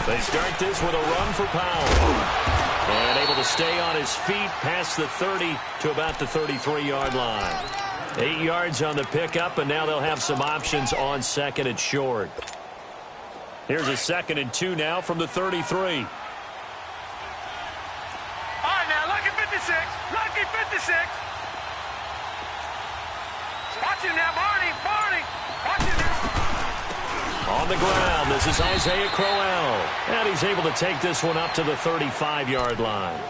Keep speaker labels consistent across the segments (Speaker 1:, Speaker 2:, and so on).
Speaker 1: They start this with a run for power. And able to stay on his feet past the 30 to about the 33-yard line. 8 yards on the pickup, and now they'll have some options on second and short. Here's a 2nd and 2 now from the 33.
Speaker 2: All right, now, lucky 56. Lucky 56. Watch him now, Barney. Barney. Watch him now.
Speaker 1: On the ground, this is Isaiah Crowell. And he's able to take this one up to the 35-yard line.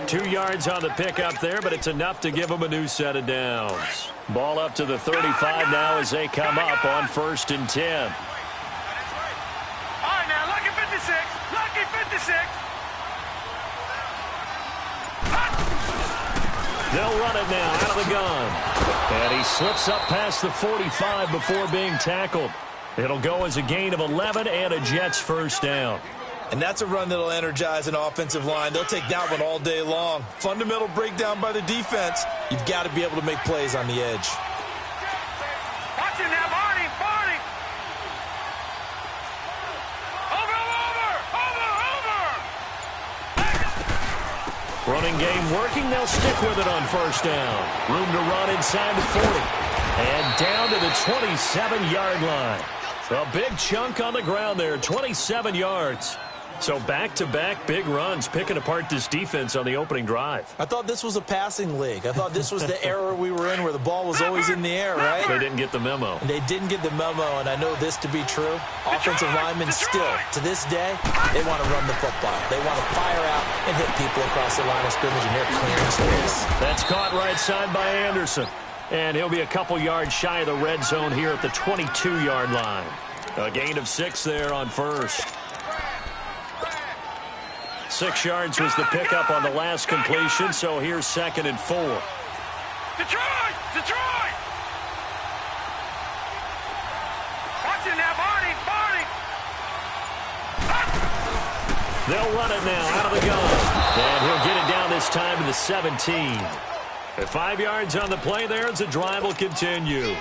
Speaker 1: 2 yards on the pickup there, but it's enough to give him a new set of downs. Ball up to the 35 now as they come up on 1st and 10.
Speaker 2: All right, now, lucky 56. Lucky 56.
Speaker 1: They'll run it now out of the gun. And he slips up past the 45 before being tackled. It'll go as a gain of 11 and a Jets first down.
Speaker 3: And that's a run that'll energize an offensive line. They'll take that one all day long. Fundamental breakdown by the defense. You've got to be able to make plays on the edge.
Speaker 2: Watch him now, Barney. Barney. Over.
Speaker 1: Running game working. They'll stick with it on first down. Room to run inside the 40. And down to the 27-yard line. A big chunk on the ground there, 27 yards. So back-to-back big runs picking apart this defense on the opening drive.
Speaker 3: I thought this was a passing league. I thought this was the era we were in where the ball was always in the air, right?
Speaker 1: They didn't get the memo.
Speaker 3: And they didn't get the memo, and I know this to be true. Offensive linemen still, to this day, they want to run the football. They want to fire out and hit people across the line of scrimmage, and they're clearing space.
Speaker 1: That's caught right side by Anderson. And he'll be a couple yards shy of the red zone here at the 22-yard line. A gain of 6 there on first. 6 yards was the pickup on the last completion, so here's 2nd and 4.
Speaker 2: Detroit! Detroit! Watch it now, Barney! Barney!
Speaker 1: They'll run it now out of the gun. And he'll get it down this time to the 17. At 5 yards on the play there as the drive will continue.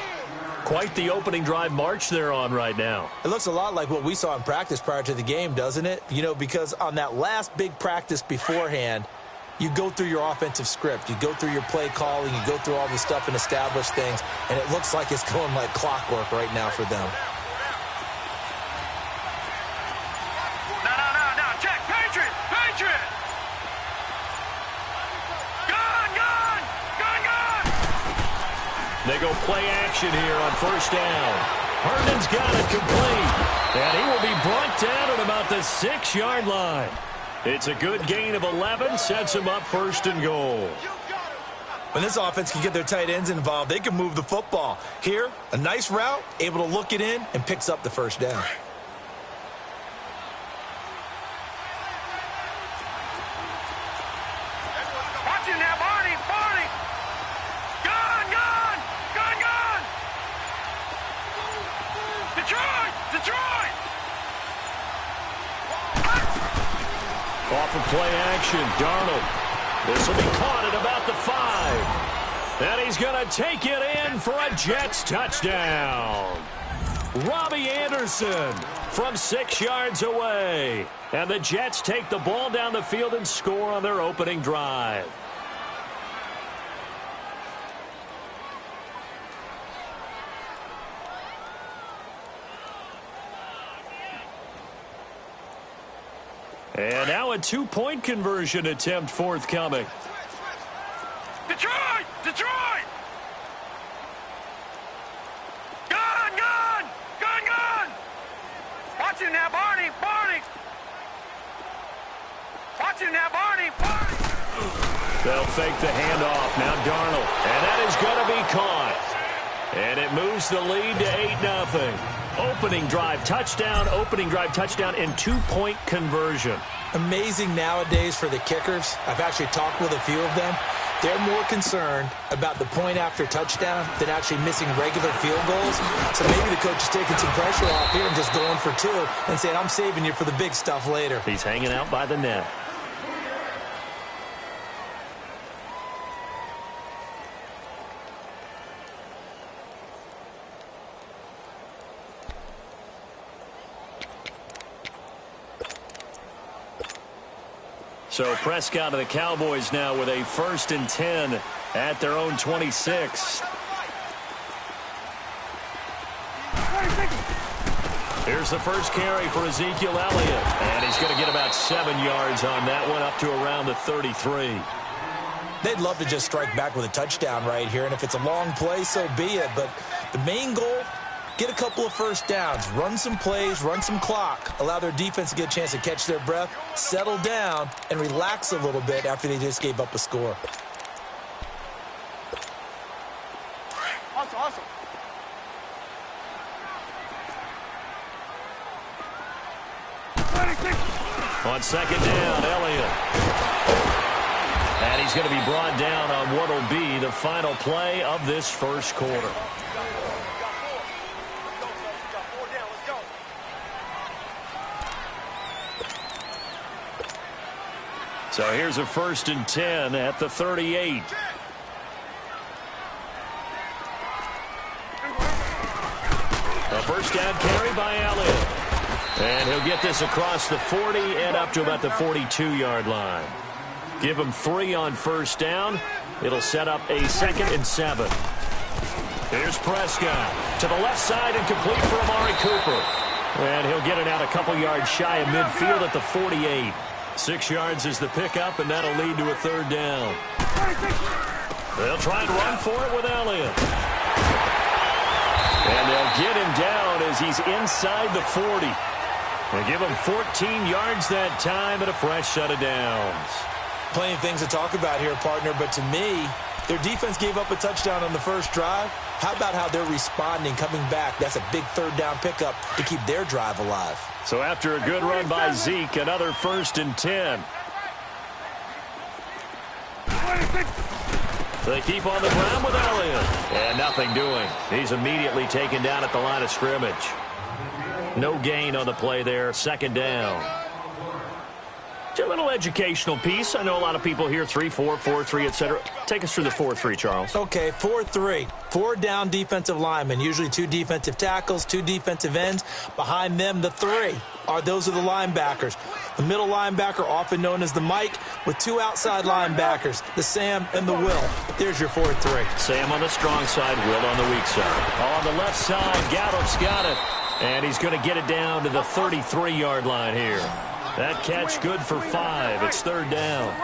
Speaker 1: Quite the opening drive march they're on right now.
Speaker 3: It looks a lot like what we saw in practice prior to the game, doesn't it? You know, because on that last big practice beforehand, you go through your offensive script. You go through your play calling. You go through all the stuff and establish things. And it looks like it's going like clockwork right now for them.
Speaker 2: No. Check. Patriot! Patriot!
Speaker 1: They go play action here on first down. Herndon's got it complete. And he will be brought down at about the 6-yard line. It's a good gain of 11, sets him up 1st and goal.
Speaker 3: When this offense can get their tight ends involved, they can move the football. Here, a nice route, able to look it in, and picks up the first down.
Speaker 2: Watch it now, Barney! Barney! Gun! Detroit!
Speaker 1: Off of play action, Darnold. This will be caught at about the 5. And he's going to take it in for a Jets touchdown. Robbie Anderson from 6 yards away. And the Jets take the ball down the field and score on their opening drive. And now a 2-point conversion attempt forthcoming.
Speaker 2: Detroit! Gun! Watch it now, Barney! Watch it now, Barney!
Speaker 1: They'll fake the handoff. Now Darnold. And that is going to be caught. And it moves the lead to 8-0. Opening drive touchdown and 2-point conversion.
Speaker 3: Amazing nowadays for the kickers. I've actually talked with a few of them. They're more concerned about the point after touchdown than actually missing regular field goals. So maybe the coach is taking some pressure off here and just going for 2 and saying, I'm saving you for the big stuff later.
Speaker 1: He's hanging out by the net. So Prescott and the Cowboys now with a 1st and 10 at their own 26. Here's the first carry for Ezekiel Elliott. And he's going to get about 7 yards on that one, up to around the 33.
Speaker 3: They'd love to just strike back with a touchdown right here, and if it's a long play, so be it. But the main goal, get a couple of first downs, run some plays, run some clock, allow their defense to get a chance to catch their breath, settle down, and relax a little bit after they just gave up a score.
Speaker 2: Awesome.
Speaker 1: On 2nd down, Elliott. And he's going to be brought down on what will be the final play of this first quarter. So here's a 1st and 10 at the 38. A first down carry by Elliott. And he'll get this across the 40 and up to about the 42-yard line. Give him 3 on 1st down. It'll set up a 2nd and 7. Here's Prescott to the left side and complete for Amari Cooper. And he'll get it out a couple yards shy of midfield at the 48. 6 yards is the pickup, and that'll lead to a 3rd down. They'll try and run for it with Elliott. And they'll get him down as he's inside the 40. They give him 14 yards that time and a fresh set of downs.
Speaker 3: Plenty of things to talk about here, partner, but to me, their defense gave up a touchdown on the first drive. How about how they're responding, coming back? That's a big 3rd down pickup to keep their drive alive.
Speaker 1: So after a good run by Zeke, another 1st and 10. They keep on the ground with Elliott. And nothing doing. He's immediately taken down at the line of scrimmage. No gain on the play there. 2nd down. A little educational piece. I know a lot of people hear 3-4, 4-3, etc. Take us through the 4-3, Charles.
Speaker 3: Okay, 4-3. 4 down defensive linemen, usually 2 defensive tackles, 2 defensive ends. Behind them, the 3 those are the linebackers. The middle linebacker, often known as the Mike, with 2 outside linebackers, the Sam and the Will. There's your 4-3.
Speaker 1: Sam on the strong side, Will on the weak side. On the left side, Gallup's got it. And he's going to get it down to the 33-yard line here. That catch good for 5. It's 3rd down.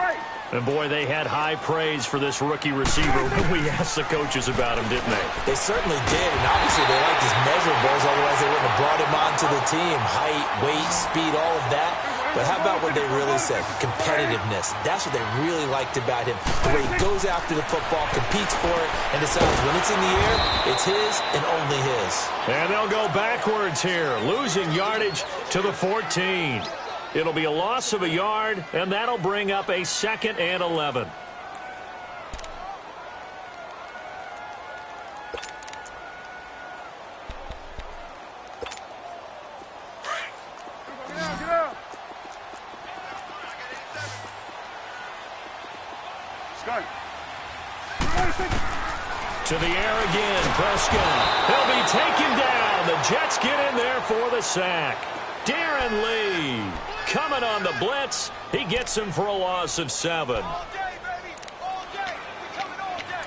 Speaker 1: And, boy, they had high praise for this rookie receiver when we asked the coaches about him, didn't they?
Speaker 3: They certainly did, and obviously they liked his measurables, otherwise they wouldn't have brought him onto the team. Height, weight, speed, all of that. But how about what they really said? Competitiveness. That's what they really liked about him. The way he goes after the football, competes for it, and decides when it's in the air, it's his and only his.
Speaker 1: And they'll go backwards here, losing yardage to the 14. It'll be a loss of a yard, and that'll bring up a 2nd and 11. To the air again, Prescott. He'll be taken down. The Jets get in there for the sack. Darren Lee coming on the blitz. He gets him for a loss of 7.
Speaker 2: All day, baby. All day. We coming all day.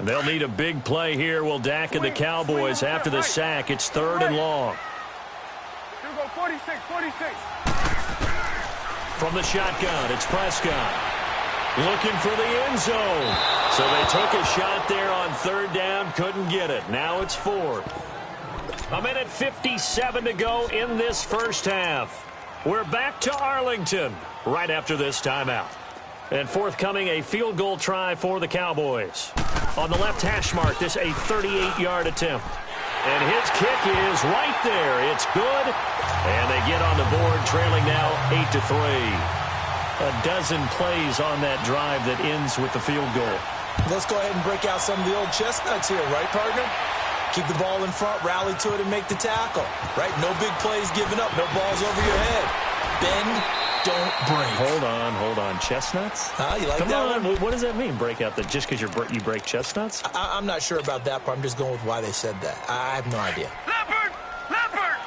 Speaker 1: They'll need a big play here. Will Dak and the Cowboys after the sack. It's 3rd and long.
Speaker 2: Here we go, 46.
Speaker 1: From the shotgun, it's Prescott. Looking for the end zone. So they took a shot there on 3rd down, couldn't get it. Now it's 4th. 1:57 to go in this first half. We're back to Arlington right after this timeout. And forthcoming, a field goal try for the Cowboys. On the left hash mark, this a 38-yard attempt. And his kick is right there. It's good. And they get on the board, trailing now 8-3. A dozen plays on that drive that ends with the field goal.
Speaker 3: Let's go ahead and break out some of the old chestnuts here, right, partner? Keep the ball in front, rally to it, and make the tackle, right? No big plays given up, no balls over your head. Bend, don't break.
Speaker 1: Hold on. Chestnuts?
Speaker 3: You like
Speaker 1: Come
Speaker 3: that
Speaker 1: on.
Speaker 3: one?
Speaker 1: What does that mean, break out? Just because you break chestnuts?
Speaker 3: I'm not sure about that part. I'm just going with why they said that. I have no idea.
Speaker 2: Leopard! Leopard!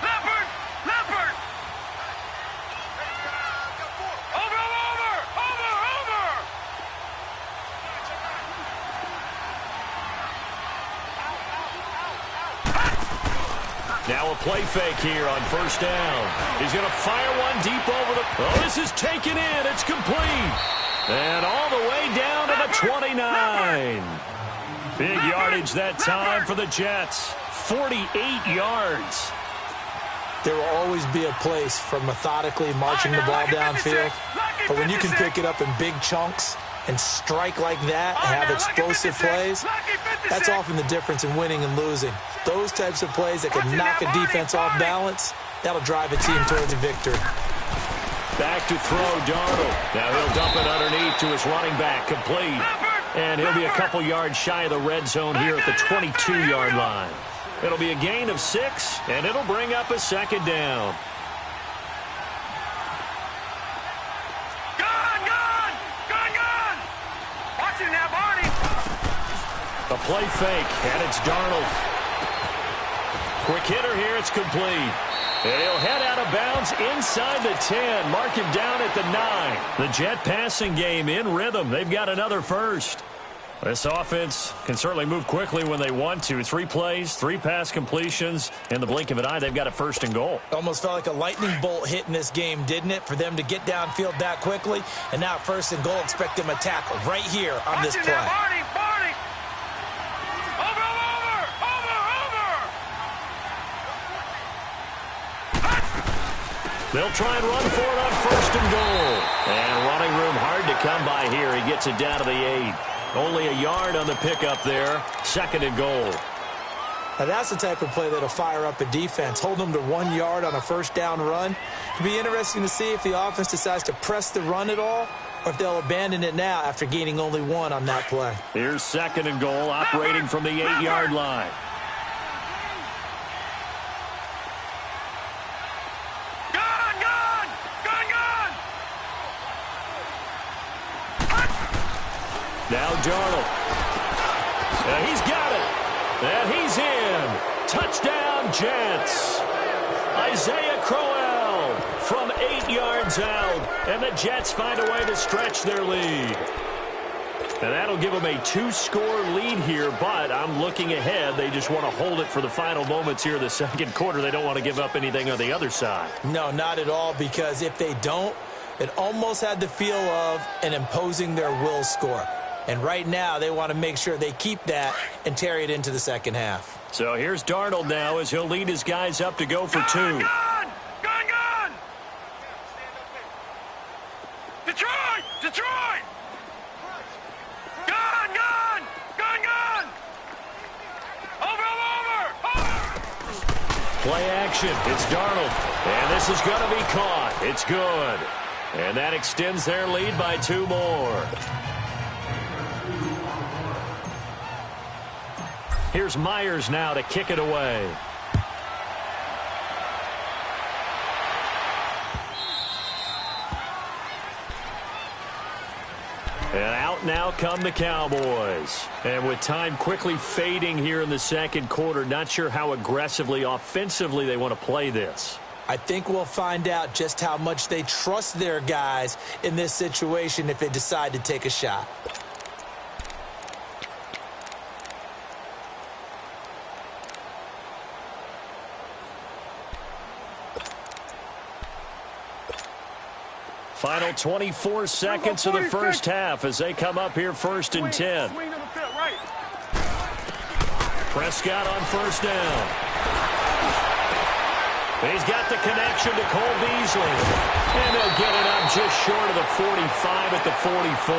Speaker 2: Leopard! Leopard! Over!
Speaker 1: Now a play fake here on first down. He's going to fire one deep over the... Oh, this is taken in. It's complete. And all the way down to the 29. Big yardage that time for the Jets. 48 yards.
Speaker 3: There will always be a place for methodically marching the ball downfield. But when you can pick it up in big chunks and strike like that and have explosive plays, that's often the difference in winning and losing. Those types of plays that can knock a defense off balance, that'll drive a team towards a victory.
Speaker 1: Back to throw, Darnold. Now he'll dump it underneath to his running back, complete. And he'll be a couple yards shy of the red zone here at the 22-yard line. It'll be a gain of 6, and it'll bring up a second down.
Speaker 2: Gun! Watch it now, Barney!
Speaker 1: A play fake, and it's Darnold. Quick hitter here, it's complete. And he'll head out of bounds inside the 10. Mark him down at the 9. The Jet passing game in rhythm. They've got another first. This offense can certainly move quickly when they want to. 3 plays, 3 pass completions. In the blink of an eye, they've got a first and goal.
Speaker 3: Almost felt like a lightning bolt hit in this game, didn't it? For them to get downfield that quickly. And now first and goal, expect them to tackle right here on this play.
Speaker 2: Barney!
Speaker 1: They'll try and run for it on first and goal. And running room hard to come by here. He gets it down to the 8. Only a yard on the pickup there. Second and goal.
Speaker 3: Now that's the type of play that'll fire up a defense. Hold them to 1 yard on a first down run. It'll be interesting to see if the offense decides to press the run at all or if they'll abandon it now after gaining only 1 on that play.
Speaker 1: Here's second and goal, operating from the 8-yard line. Now Darnold. And he's got it. And he's in. Touchdown, Jets. Isaiah Crowell from 8 yards out. And the Jets find a way to stretch their lead. And that'll give them a 2-score lead here, but I'm looking ahead. They just want to hold it for the final moments here in the second quarter. They don't want to give up anything on the other side.
Speaker 3: No, not at all, because if they don't, it almost had the feel of an imposing their will score. And right now, they want to make sure they keep that and carry it into the second half.
Speaker 1: So here's Darnold now as he'll lead his guys up to go for 2.
Speaker 2: Gun! Detroit! Gun! Over!
Speaker 1: Play action. It's Darnold. And this is going to be caught. It's good. And that extends their lead by 2 more. Here's Myers now to kick it away. And out now come the Cowboys. And with time quickly fading here in the second quarter, not sure how aggressively, offensively they want to play this.
Speaker 3: I think we'll find out just how much they trust their guys in this situation if they decide to take a shot.
Speaker 1: Final 24 seconds of the first half as they come up here first and 10. Prescott on first down. He's got the connection to Cole Beasley. And they'll get it up just short of the 45 at the 44.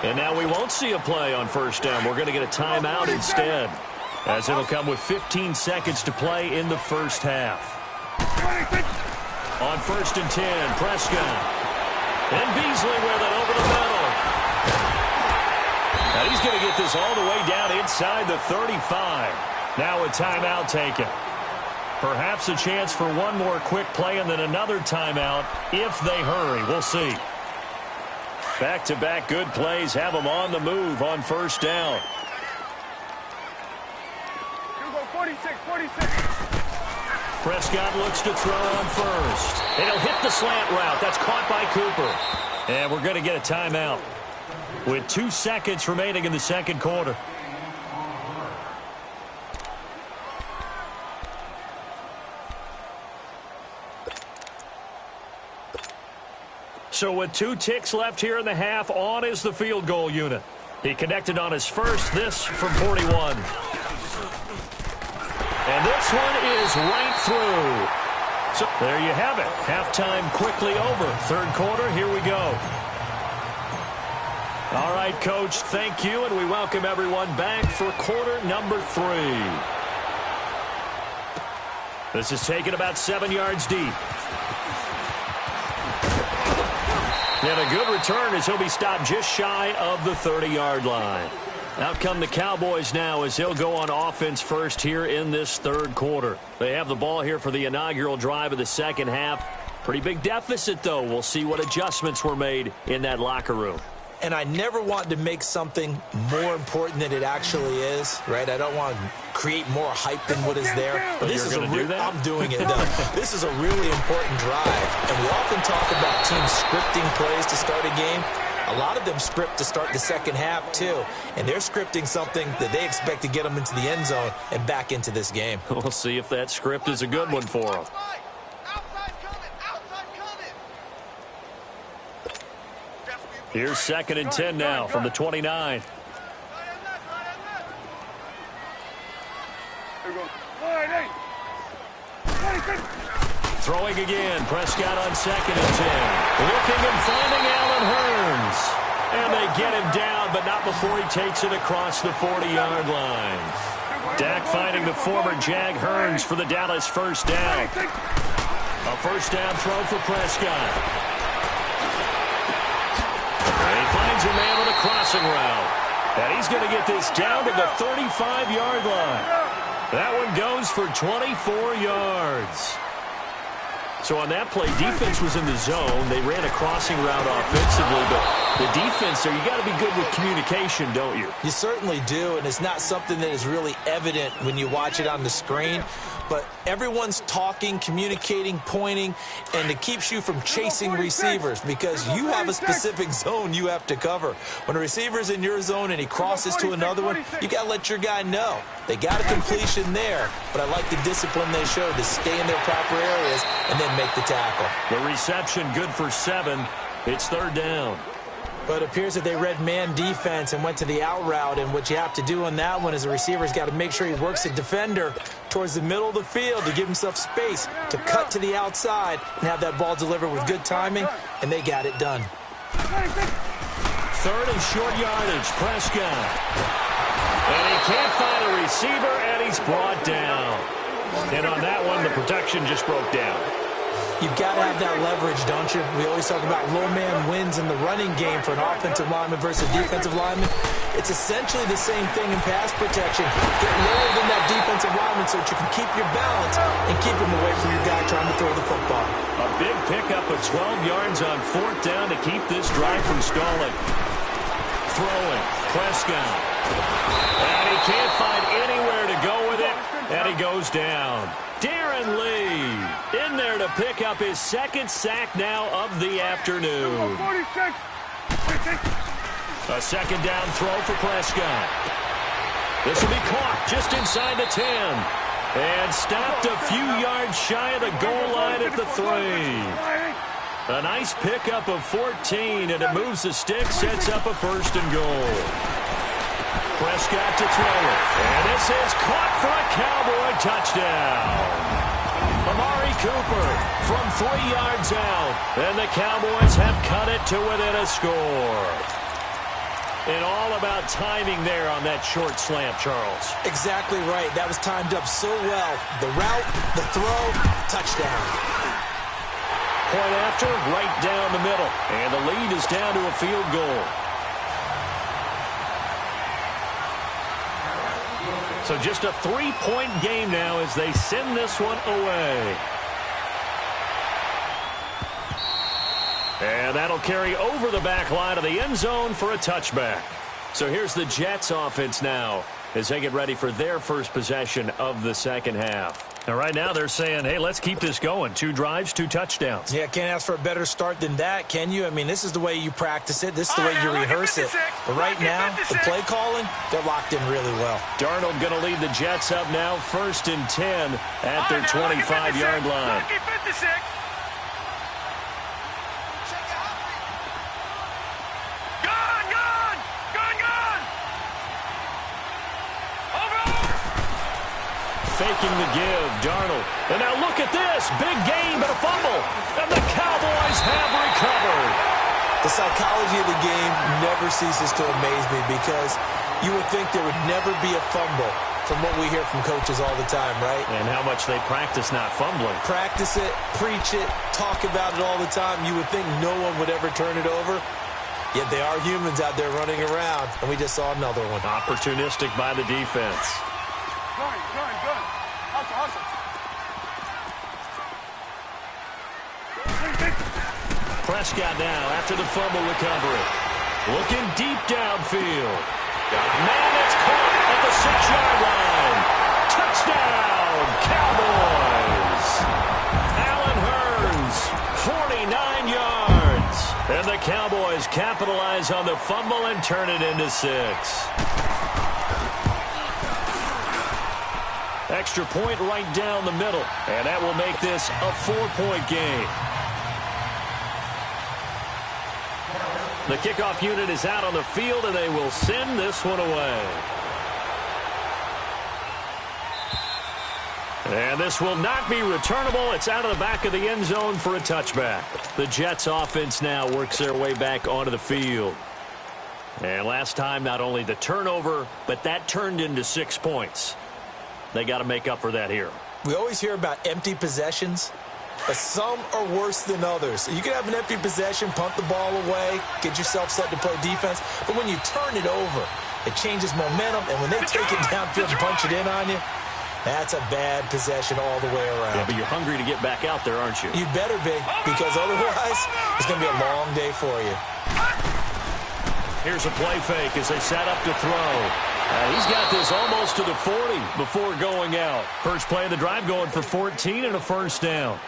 Speaker 1: And now we won't see a play on first down. We're going to get a timeout instead, as it'll come with 15 seconds to play in the first half. On first and 10, Prescott. And Beasley with it over the middle. And he's going to get this all the way down inside the 35. Now a timeout taken. Perhaps a chance for one more quick play and then another timeout if they hurry. We'll see. Back-to-back good plays have them on the move on first down.
Speaker 2: 46.
Speaker 1: Prescott looks to throw on first. And he'll hit the slant route. That's caught by Cooper. And we're going to get a timeout with 2 seconds remaining in the second quarter. So with 2 ticks left here in the half, on is the field goal unit. He connected on his first, this from 41. And this one is right through. So there you have it. Halftime quickly over. Third quarter, here we go. All right, Coach, thank you, and we welcome everyone back for quarter number 3. This is taken about 7 yards deep. And a good return as he'll be stopped just shy of the 30-yard line. Out come the Cowboys now as he'll go on offense first here in this third quarter. They have the ball here for the inaugural drive of the second half. Pretty big deficit, though. We'll see what adjustments were made in that locker room.
Speaker 3: And I never want to make something more important than it actually is, right? I don't want to create more hype than what is there. But this is I'm doing it, though. This is a really important drive. And we often talk about teams scripting plays to start a game. A lot of them script to start the second half, too. And they're scripting something that they expect to get them into the end zone and back into this game.
Speaker 1: We'll see if that script is a good one for them. Here's 2nd and 10 now from the 29. Throwing again. Prescott on 2nd and 10. Looking and finding Allen Hurns. And they get him down, but not before he takes it across the 40-yard line. Dak finding the former Jag Hurns for the Dallas first down. A first down throw for Prescott. And he finds a man with a crossing route. And he's going to get this down to the 35-yard line. That one goes for 24 yards. So on that play, defense was in the zone. They ran a crossing route offensively, but the defense there, you got to be good with communication, don't you?
Speaker 3: You certainly do, and it's not something that is really evident when you watch it on the screen. But everyone's talking, communicating, pointing, and it keeps you from chasing receivers because you have a specific zone you have to cover. When a receiver's in your zone and he crosses to another one, you got to let your guy know. They got a completion there, but I like the discipline they showed to stay in their proper areas and then make the tackle.
Speaker 1: The reception good for 7. It's third down.
Speaker 3: But it appears that they read man defense and went to the out route, and what you have to do on that one is the receiver's got to make sure he works the defender towards the middle of the field to give himself space to cut to the outside and have that ball delivered with good timing, and they got it done.
Speaker 1: Third and short yardage, Prescott. And he can't find a receiver, and he's brought down. And on that one, the protection just broke down.
Speaker 3: You've got to have that leverage, don't you? We always talk about low man wins in the running game for an offensive lineman versus a defensive lineman. It's essentially the same thing in pass protection. Get lower than that defensive lineman so that you can keep your balance and keep him away from your guy trying to throw the football.
Speaker 1: A big pickup of 12 yards on fourth down to keep this drive from stalling. Throwing, Prescott. And he can't find anywhere to go with it, and he goes down. Darren Lee in there to pick up his second sack now of the afternoon. A second down throw for Prescott. This will be caught just inside the 10. And stopped a few yards shy of the goal line at the 3. A nice pickup of 14, and it moves the stick, sets up a first and goal. Prescott to throw it. And this is caught for a Cowboy touchdown. Amari Cooper from 3 yards out. And the Cowboys have cut it to within a score. And all about timing there on that short slant, Charles.
Speaker 3: Exactly right. That was timed up so well. The route, the throw, touchdown.
Speaker 1: Point after, right down the middle. And the lead is down to a field goal. So just a 3-point game now as they send this one away. And that'll carry over the back line of the end zone for a touchback. So here's the Jets offense now as they get ready for their first possession of the second half. Now, right now they're saying, hey, let's keep this going. 2 drives, 2 touchdowns.
Speaker 3: Yeah, can't ask for a better start than that, can you? I mean, this is the way you practice it. This is the way you rehearse it. But right now, the play calling, they're locked in really well.
Speaker 1: Darnold going to lead the Jets up now, 1st and 10 at their 25-yard line. Faking the give, Darnold. And now look at this. Big gain, but a fumble. And the Cowboys have recovered.
Speaker 3: The psychology of the game never ceases to amaze me because you would think there would never be a fumble from what we hear from coaches all the time, right?
Speaker 1: And how much they practice not fumbling.
Speaker 3: Practice it, preach it, talk about it all the time. You would think no one would ever turn it over. Yet they are humans out there running around, and we just saw another one.
Speaker 1: Opportunistic by the defense.
Speaker 2: Good. Hustle.
Speaker 1: Prescott now after the fumble recovery. Looking deep downfield. Got a man that's caught at the 6-yard line. Touchdown, Cowboys. Allen Hurns, 49 yards. And the Cowboys capitalize on the fumble and turn it into 6. Extra point right down the middle. And that will make this a 4-point game. The kickoff unit is out on the field, and they will send this one away. And this will not be returnable. It's out of the back of the end zone for a touchback. The Jets offense now works their way back onto the field. And last time, not only the turnover, but that turned into 6 points. They got to make up for that here.
Speaker 3: We always hear about empty possessions, but some are worse than others. You can have an empty possession, punt the ball away, get yourself set to play defense, but when you turn it over, it changes momentum, and when they take it downfield and punch it in on you, that's a bad possession all the way around.
Speaker 1: Yeah, but you're hungry to get back out there, aren't you?
Speaker 3: You better be, because otherwise it's going to be a long day for you.
Speaker 1: Here's a play fake as they set up to throw. He's got this almost to the 40 before going out. First play of the drive going for 14 and a first down.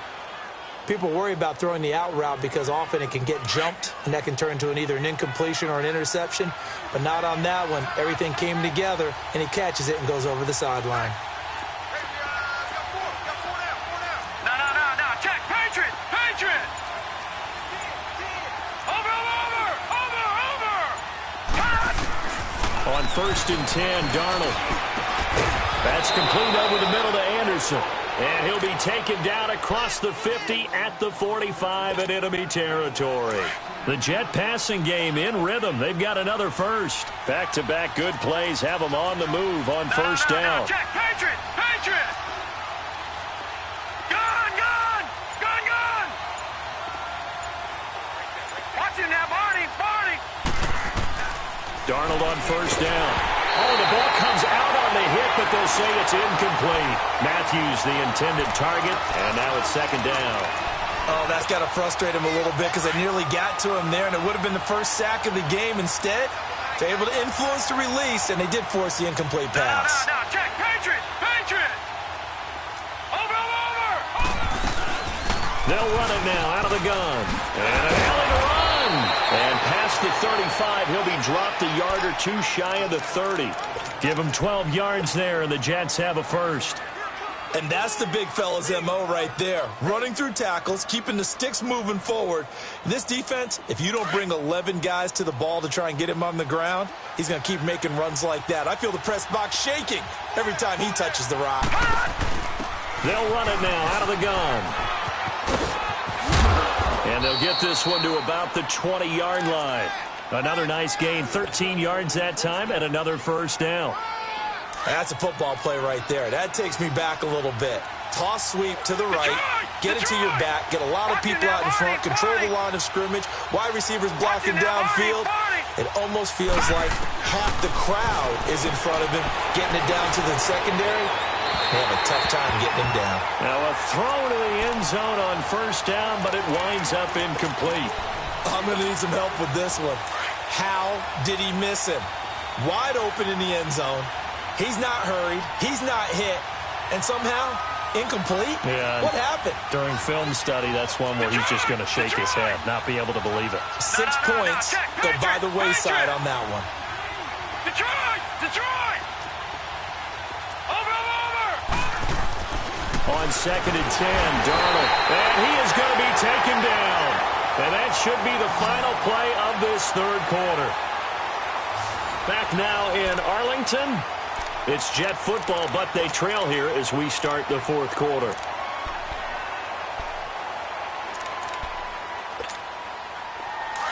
Speaker 3: People worry about throwing the out route because often it can get jumped, and that can turn into either an incompletion or an interception. But not on that one. Everything came together, and he catches it and goes over the sideline.
Speaker 2: No. Check. Patriot. Over.
Speaker 1: On 1st and 10, Darnold. That's complete over the middle to Anderson. And he'll be taken down across the 50 at the 45 in enemy territory. The Jet passing game in rhythm. They've got another first. Back-to-back good plays have them on the move on first down.
Speaker 2: Check. Patriot. Gun. Watch him now, Barney.
Speaker 1: Darnold on first down. Oh, the ball comes out on the hit, but they'll say it's incomplete. Matthews, the intended target, and now it's 2nd down.
Speaker 3: Oh, that's got to frustrate him a little bit because they nearly got to him there, and it would have been the first sack of the game. Instead, they're able to influence the release, and they did force the incomplete pass.
Speaker 2: No. Check. Patriot. Over.
Speaker 1: They'll run it now out of the gun. And a hell of a run. And past the 35, he'll be dropped a yard or 2 shy of the 30. Give him 12 yards there, and the Jets have a first.
Speaker 3: And that's the big fella's MO right there. Running through tackles, keeping the sticks moving forward. This defense, if you don't bring 11 guys to the ball to try and get him on the ground, he's going to keep making runs like that. I feel the press box shaking every time he touches the rock.
Speaker 1: They'll run it now out of the gun. And they'll get this one to about the 20-yard line. Another nice gain, 13 yards that time, and another first down.
Speaker 3: That's a football play right there. That takes me back a little bit. Toss sweep to the right, get it to your back, get a lot of people out in front, control the line of scrimmage, wide receivers blocking downfield. It almost feels like half the crowd is in front of him, getting it down to the secondary. They have a tough time getting him down.
Speaker 1: Now a throw to the end zone on first down, but it winds up incomplete.
Speaker 3: I'm going to need some help with this one. How did he miss him? Wide open in the end zone. He's not hurried. He's not hit. And somehow, incomplete?
Speaker 1: Yeah.
Speaker 3: What happened?
Speaker 1: During film study, that's one where he's just going to shake his head, not be able to believe it.
Speaker 3: 6 points go by the wayside on that one.
Speaker 2: Detroit! Detroit! Over!
Speaker 1: On 2nd and 10, Darnold. And he is going to be taken down. And that should be the final play of this third quarter. Back now in Arlington. It's Jet football, but they trail here as we start the fourth quarter.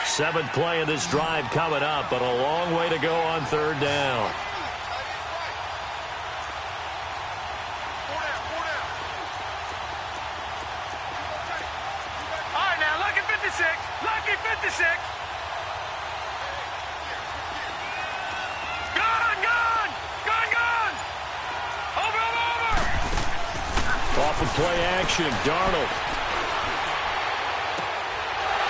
Speaker 1: Seventh play of this drive coming up, but a long way to go on third down.
Speaker 2: All right, now, lucky 56. Lucky 56.
Speaker 1: Off of play action, Darnold.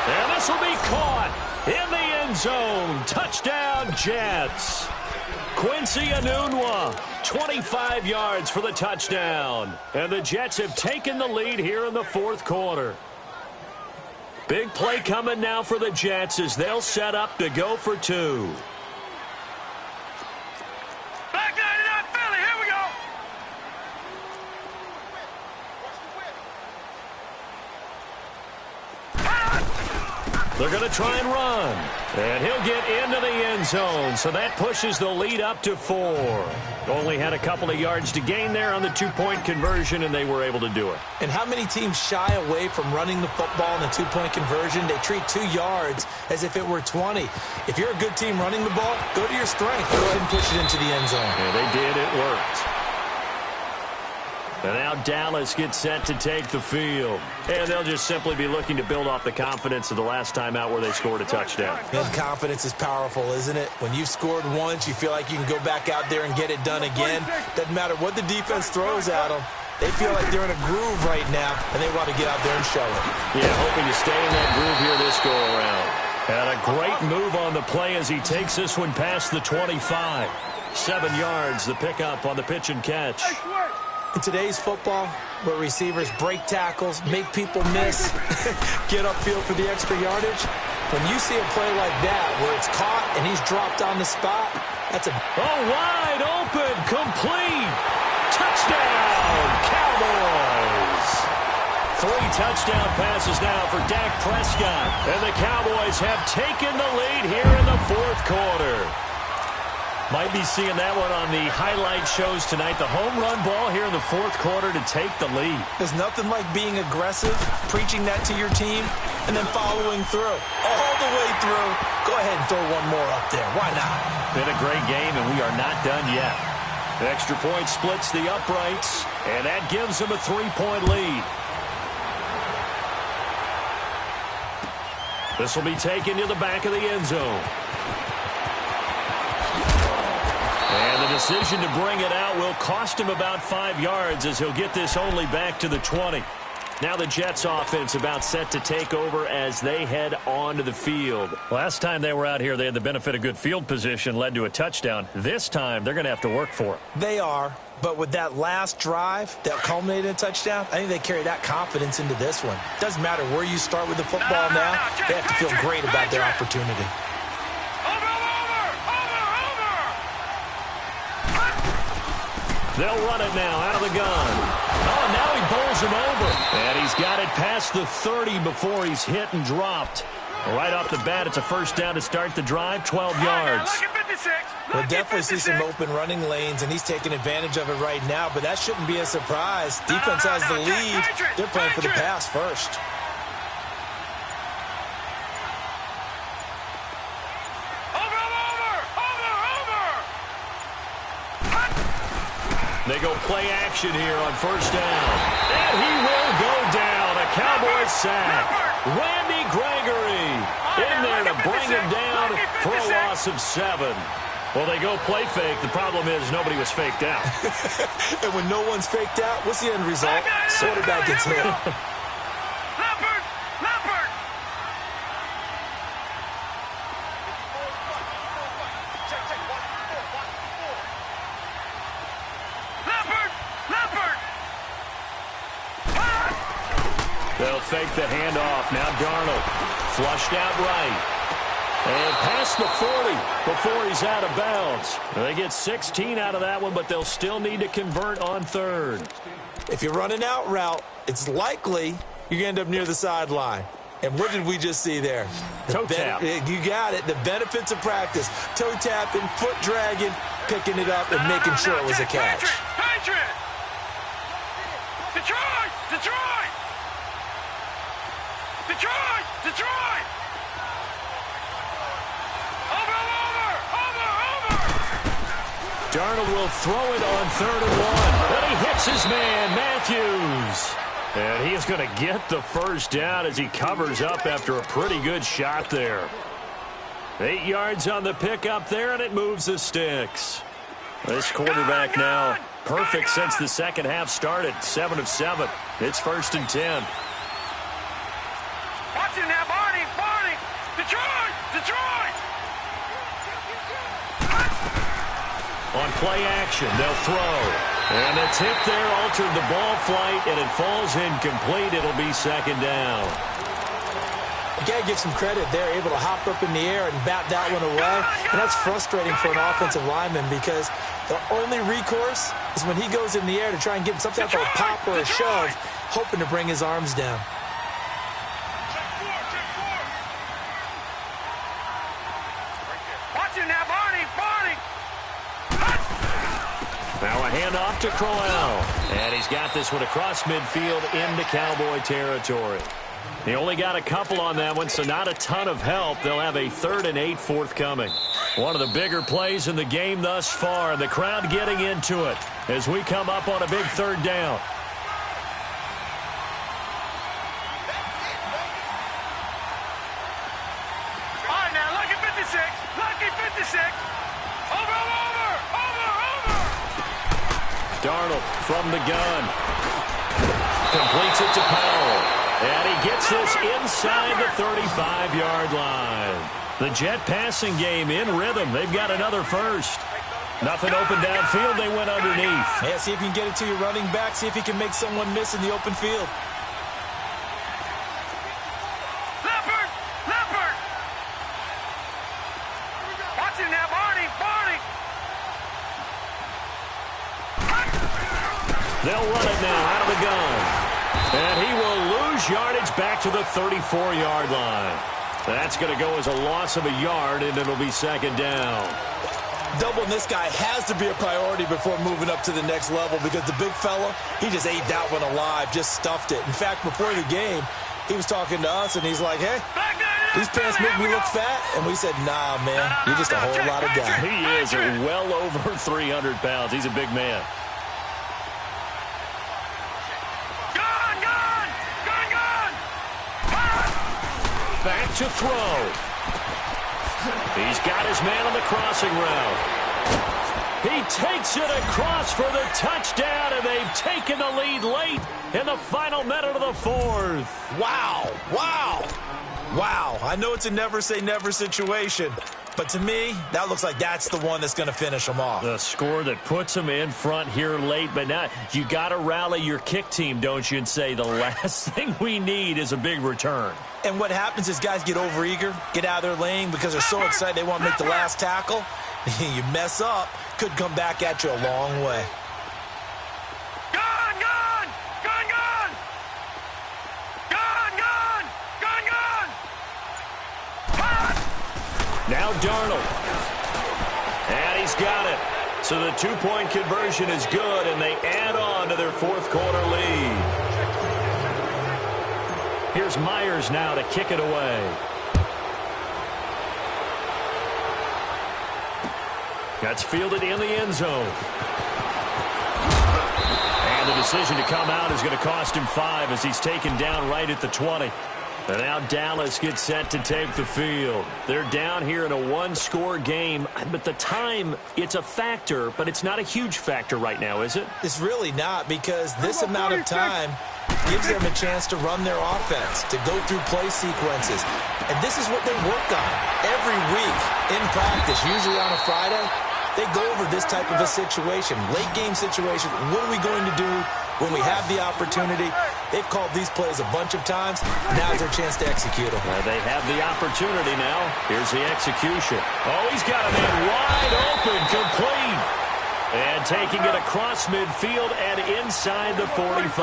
Speaker 1: And this will be caught in the end zone. Touchdown, Jets. Quincy Enunwa, 25 yards for the touchdown. And the Jets have taken the lead here in the fourth quarter. Big play coming now for the Jets as they'll set up to go for two. They're going to try and run. And he'll get into the end zone. So that pushes the lead up to 4. Only had a couple of yards to gain there on the two-point conversion, and they were able to do it.
Speaker 3: And how many teams shy away from running the football in a two-point conversion? They treat 2 yards as if it were 20. If you're a good team running the ball, go to your strength. Go ahead and push it into the end zone.
Speaker 1: Yeah, they did. It worked. And now Dallas gets set to take the field. And they'll just simply be looking to build off the confidence of the last time out where they scored a touchdown.
Speaker 3: And confidence is powerful, isn't it? When you've scored once, you feel like you can go back out there and get it done again. Doesn't matter what the defense throws at them. They feel like they're in a groove right now, and they want to get out there and show it.
Speaker 1: Yeah, hoping to stay in that groove here this go-around. And a great move on the play as he takes this one past the 25. 7 yards, the pickup on the pitch and catch.
Speaker 3: In today's football, where receivers break tackles, make people miss, get upfield for the extra yardage, when you see a play like that where it's caught and he's dropped on the spot, that's a...
Speaker 1: Oh, wide open, complete, touchdown, Cowboys! 3 touchdown passes now for Dak Prescott, and the Cowboys have taken the lead here in the fourth quarter. Might be seeing that one on the highlight shows tonight. The home run ball here in the fourth quarter to take the lead.
Speaker 3: There's nothing like being aggressive, preaching that to your team, and then following through. All the way through. Go ahead and throw one more up there. Why not?
Speaker 1: Been a great game, and we are not done yet. The extra point splits the uprights, and that gives them a 3-point lead. This will be taken to the back of the end zone. And the decision to bring it out will cost him about 5 yards as he'll get this only back to the 20. Now the Jets offense about set to take over as they head onto the field. Last time they were out here, they had the benefit of good field position, led to a touchdown. This time, they're going to have to work for it.
Speaker 3: They are, but with that last drive that culminated in a touchdown, I think they carry that confidence into this one. Doesn't matter where you start with the football now, they have to feel great about their opportunity.
Speaker 1: They'll run it now out of the gun. Oh, now he bowls him over. And he's got it past the 30 before he's hit and dropped. Right off the bat, it's a first down to start the drive, 12 yards.
Speaker 3: We'll definitely see some open running lanes, and he's taking advantage of it right now, but that shouldn't be a surprise. Defense has the lead. They're playing for the pass first.
Speaker 1: They go play action here on first down. And he will go down. A Cowboys sack. Randy Gregory in there to bring him down for a loss loss of 7. Well, they go play fake. The problem is nobody was faked out.
Speaker 3: And when no one's faked out, what's the end result? Quarterback gets hit.
Speaker 2: Leopard! Leopard! Leopard! Leopard!
Speaker 1: They'll fake the handoff. Now Darnold flushed out right. And past the 40 before he's out of bounds. They get 16 out of that one, but they'll still need to convert on 3rd.
Speaker 3: If you run an out route, it's likely you're going to end up near the sideline. And what did we just see there?
Speaker 1: Toe tap.
Speaker 3: You got it. The benefits of practice. Toe tapping, foot dragging, picking it up, and making sure it was a catch.
Speaker 2: Patriot! Detroit! Detroit! Detroit! Detroit!
Speaker 1: Darnold will throw it on 3rd and 1. But he hits his man, Matthews. And he is going to get the first down as he covers up after a pretty good shot there. 8 yards on the pickup there, and it moves the sticks. This quarterback now perfect since the second half started. 7 of 7. It's 1st and 10.
Speaker 2: Watch him now, Barney! Barney! Detroit! Detroit!
Speaker 1: On play action, they'll throw. And the tip there altered the ball flight, and it falls incomplete. It'll be 2nd down.
Speaker 3: You got to give some credit. They're able to hop up in the air and bat that one away. And that's frustrating for an offensive lineman because the only recourse is when he goes in the air to try and get some type of a pop or a shove, hoping to bring his arms down.
Speaker 2: Watch him now, Barney! Barney!
Speaker 1: Now a handoff to Crowell. And he's got this one across midfield into Cowboy territory. He only got a couple on that one, so not a ton of help. They'll have a 3rd and 8 forthcoming. One of the bigger plays in the game thus far, and the crowd getting into it as we come up on a big 3rd down.
Speaker 2: All right, now, lucky 56. Lucky 56. Over!
Speaker 1: Darnold from the gun. Completes it to Powell. And he gets this inside the 35-yard line. The Jet passing game in rhythm. They've got another first. Nothing open downfield. They went underneath.
Speaker 3: Yeah, see if you can get it to your running back. See if you can make someone miss in the open field.
Speaker 2: Leopard! Leopard! Watch him now, Barney! Barney!
Speaker 1: They'll run it now out of the gun. And he will lose yardage back to the 34-yard line. That's going to go as a loss of a yard, and it'll be 2nd down.
Speaker 3: Doubling this guy has to be a priority before moving up to the next level because the big fella, he just ate that one alive, just stuffed it. In fact, before the game, he was talking to us, and he's like, hey, these pants make me look fat. And we said, nah, man, you're just a whole lot of guy.
Speaker 1: He is well over 300 pounds. He's a big man. Back to throw. He's got his man on the crossing route. He takes it across for the touchdown, and they've taken the lead late in the final minute of the 4th.
Speaker 3: Wow, wow, wow. I know it's a never say never situation, but to me, that looks like that's the one that's going to finish them off.
Speaker 1: The score that puts them in front here late, but now you got to rally your kick team, don't you, and say the last thing we need is a big return.
Speaker 3: And what happens is guys get overeager, get out of their lane because they're so excited they want to make the last tackle. You mess up, could come back at you a long way.
Speaker 2: Gun! Gun! Gun! Gun! Gun! Gun! Gun! Gun!
Speaker 1: Now Darnold. And he's got it. So the 2-point conversion is good, and they add on to their 4th quarter lead. Here's Myers now to kick it away. That's fielded in the end zone. And the decision to come out is going to cost him 5 as he's taken down right at the 20. And now Dallas gets set to take the field. They're down here in a one-score game, but the time, it's a factor, but it's not a huge factor right now, is it?
Speaker 3: It's really not, because this amount of time gives them a chance to run their offense, to go through play sequences. And this is what they work on every week in practice, usually on a Friday. They go over this type of a situation, late game situation. What are we going to do when we have the opportunity? They've called these plays a bunch of times. Now's their chance to execute them.
Speaker 1: They have the opportunity now. Here's the execution. Oh, he's got a man wide open, complete. And taking it across midfield and inside the 45.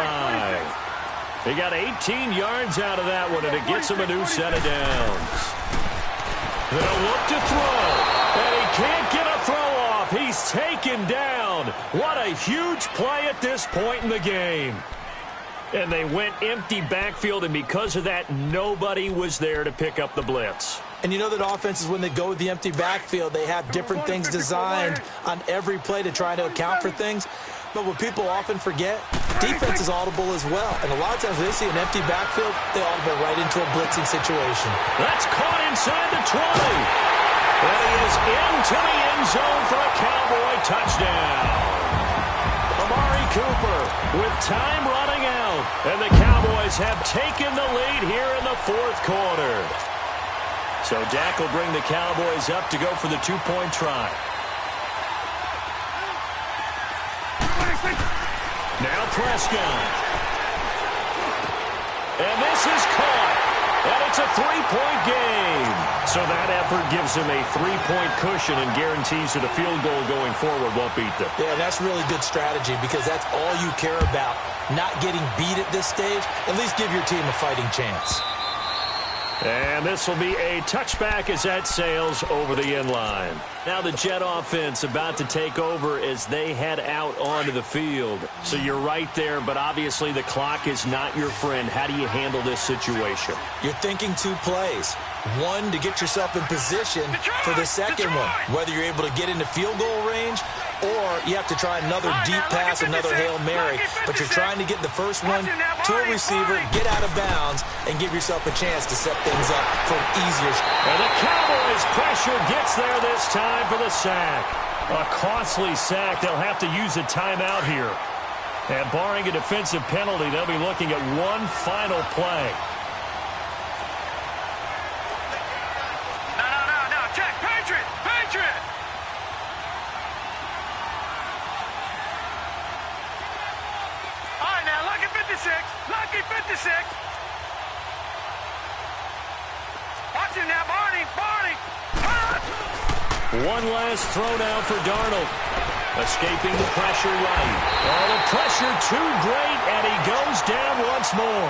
Speaker 1: He got 18 yards out of that one, and it gets him a new set of downs. They'll look to throw, and he can't get a throw off. He's taken down. What a huge play at this point in the game. And they went empty backfield, and because of that, nobody was there to pick up the blitz.
Speaker 3: And you know that offenses, when they go with the empty backfield, they have different things designed on every play to try to account for things. But what people often forget, defense is audible as well. And a lot of times when they see an empty backfield, they audible right into a blitzing situation.
Speaker 1: That's caught inside the 20. And he is into the end zone for a Cowboy touchdown. Amari Cooper with time running out. And the Cowboys have taken the lead here in the fourth quarter. So Dak will bring the Cowboys up to go for the two-point try. Now Prescott. And this is caught. And it's a three-point game. So that effort gives him a three-point cushion and guarantees that a field goal going forward won't beat them.
Speaker 3: Yeah, that's really good strategy, because that's all you care about. Not getting beat at this stage. At least give your team a fighting chance.
Speaker 1: And this will be a touchback as that sails over the end line. Now the Jet offense about to take over as they head out onto the field. So you're right there, but obviously the clock is not your friend. How do you handle this situation?
Speaker 3: You're thinking two plays. One, to get yourself in position for the second one, whether you're able to get into field goal range or you have to try another deep pass, another Hail Mary. But you're trying to get the first one to a receiver, get out of bounds, and give yourself a chance to set things up for an easier.
Speaker 1: And the Cowboys' pressure gets there this time for the sack. A costly sack. They'll have to use a timeout here. And barring a defensive penalty, they'll be looking at one final play.
Speaker 2: No. Check. Patriot. All right, now, lucky 56. Watch him now, Barney.
Speaker 1: One last throw now for Darnold. Escaping the pressure right. Oh, the pressure too great, and he goes down once more.